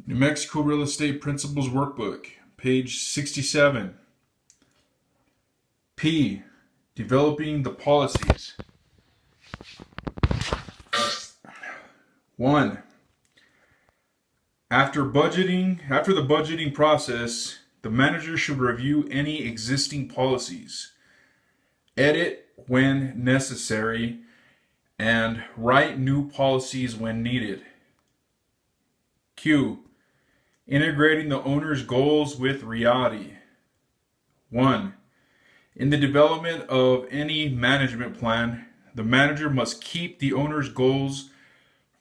New Mexico Real Estate Principles Workbook, page 67. P. Developing the policies. 1. After the budgeting process, the manager should review any existing policies, edit when necessary, and write new policies when needed. Q. Integrating the owner's goals with reality. 1. In the development of any management plan, the manager must keep the owner's goals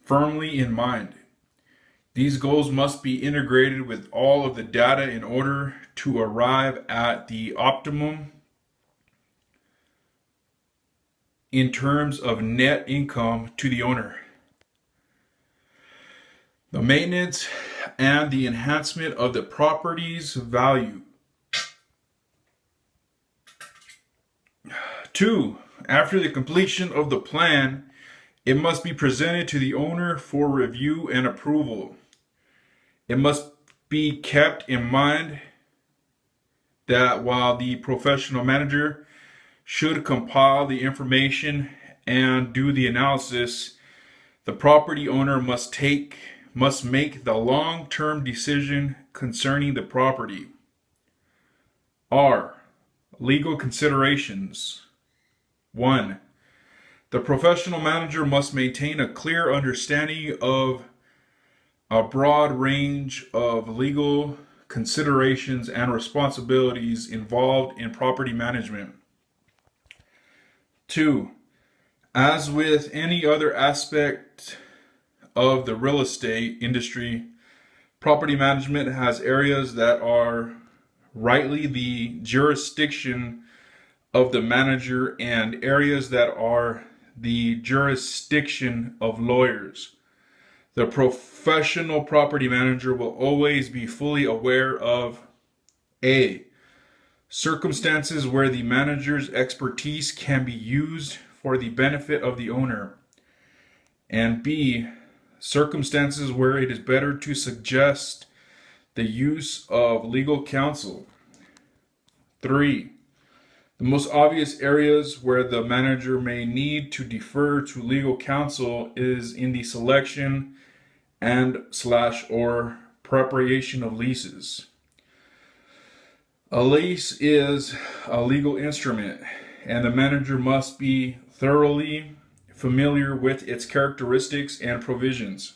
firmly in mind. These goals must be integrated with all of the data in order to arrive at the optimum in terms of net income to the owner, the maintenance, and the enhancement of the property's value. 2. After the completion of the plan, it must be presented to the owner for review and approval. It must be kept in mind that while the professional manager should compile the information and do the analysis, the property owner must make the long-term decision concerning the property. R. Legal considerations. 1. The professional manager must maintain a clear understanding of a broad range of legal considerations and responsibilities involved in property management. 2. As with any other aspect of the real estate industry, property management has areas that are rightly the jurisdiction of the manager and areas that are the jurisdiction of lawyers. The professional property manager will always be fully aware of A. Circumstances where the manager's expertise can be used for the benefit of the owner, and B. Circumstances where it is better to suggest the use of legal counsel. 3. The most obvious areas where the manager may need to defer to legal counsel is in the selection and/or preparation of leases. A lease is a legal instrument, and the manager must be thoroughly familiar with its characteristics and provisions.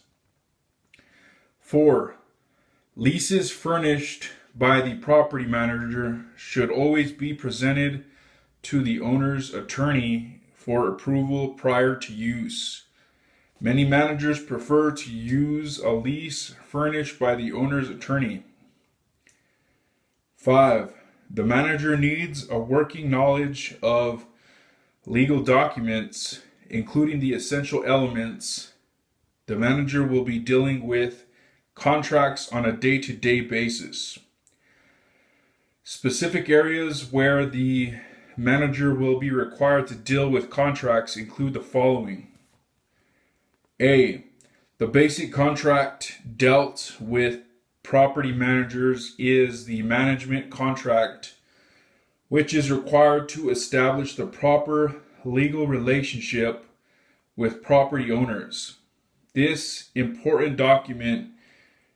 4. Leases furnished by the property manager should always be presented to the owner's attorney for approval prior to use. Many managers prefer to use a lease furnished by the owner's attorney. 5. The manager needs a working knowledge of legal documents, including the essential elements. The manager will be dealing with contracts on a day-to-day basis. Specific areas where the manager will be required to deal with contracts include the following. A. The basic contract dealt with property managers is the management contract, which is required to establish the proper legal relationship with property owners. This important document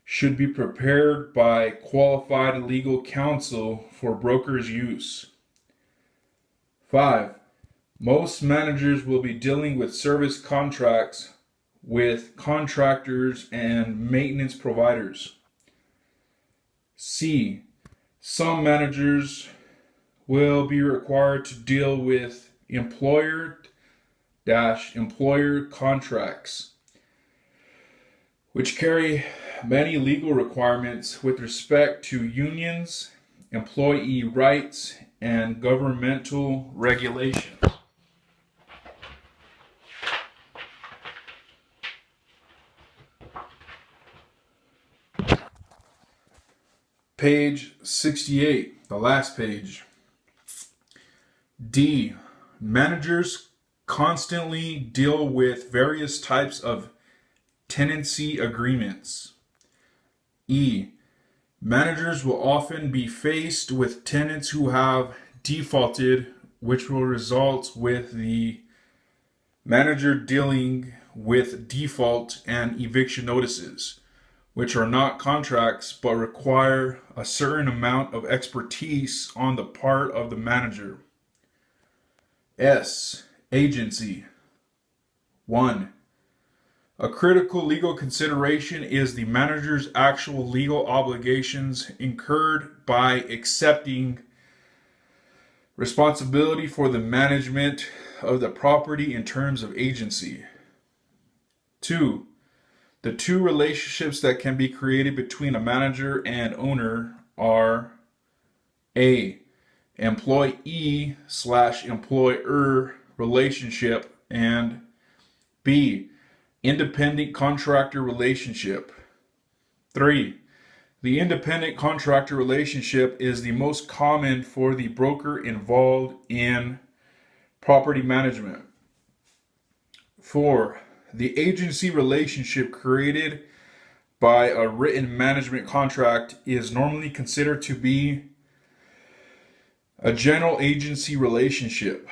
should be prepared by qualified legal counsel for broker's use. 5. Most managers will be dealing with service contracts with contractors and maintenance providers. C. Some managers will be required to deal with employer-employer contracts, which carry many legal requirements with respect to unions, employee rights, and governmental regulations. Page 68, the last page. D. Managers constantly deal with various types of tenancy agreements. E. Managers will often be faced with tenants who have defaulted, which will result with the manager dealing with default and eviction notices, which are not contracts but require a certain amount of expertise on the part of the manager. S. Agency. 1. A critical legal consideration is the manager's actual legal obligations incurred by accepting responsibility for the management of the property in terms of agency. 2. The two relationships that can be created between a manager and owner are A. Employee/employer relationship, and B. Independent contractor relationship. 3. The independent contractor relationship is the most common for the broker involved in property management. 4. The agency relationship created by a written management contract is normally considered to be a general agency relationship.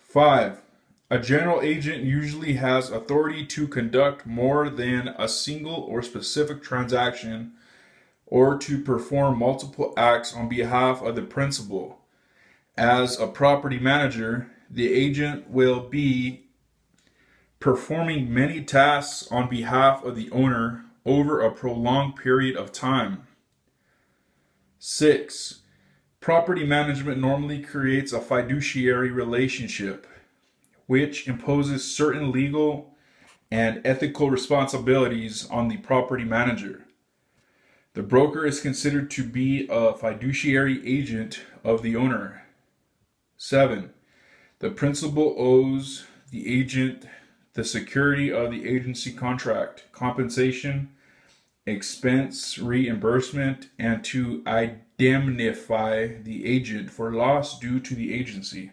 5. A general agent usually has authority to conduct more than a single or specific transaction or to perform multiple acts on behalf of the principal. As a property manager, the agent will be performing many tasks on behalf of the owner over a prolonged period of time. 6. Property management normally creates a fiduciary relationship, which imposes certain legal and ethical responsibilities on the property manager. The broker is considered to be a fiduciary agent of the owner. 7. The principal owes the agent the security of the agency contract, compensation, expense reimbursement, and to indemnify the agent for loss due to the agency.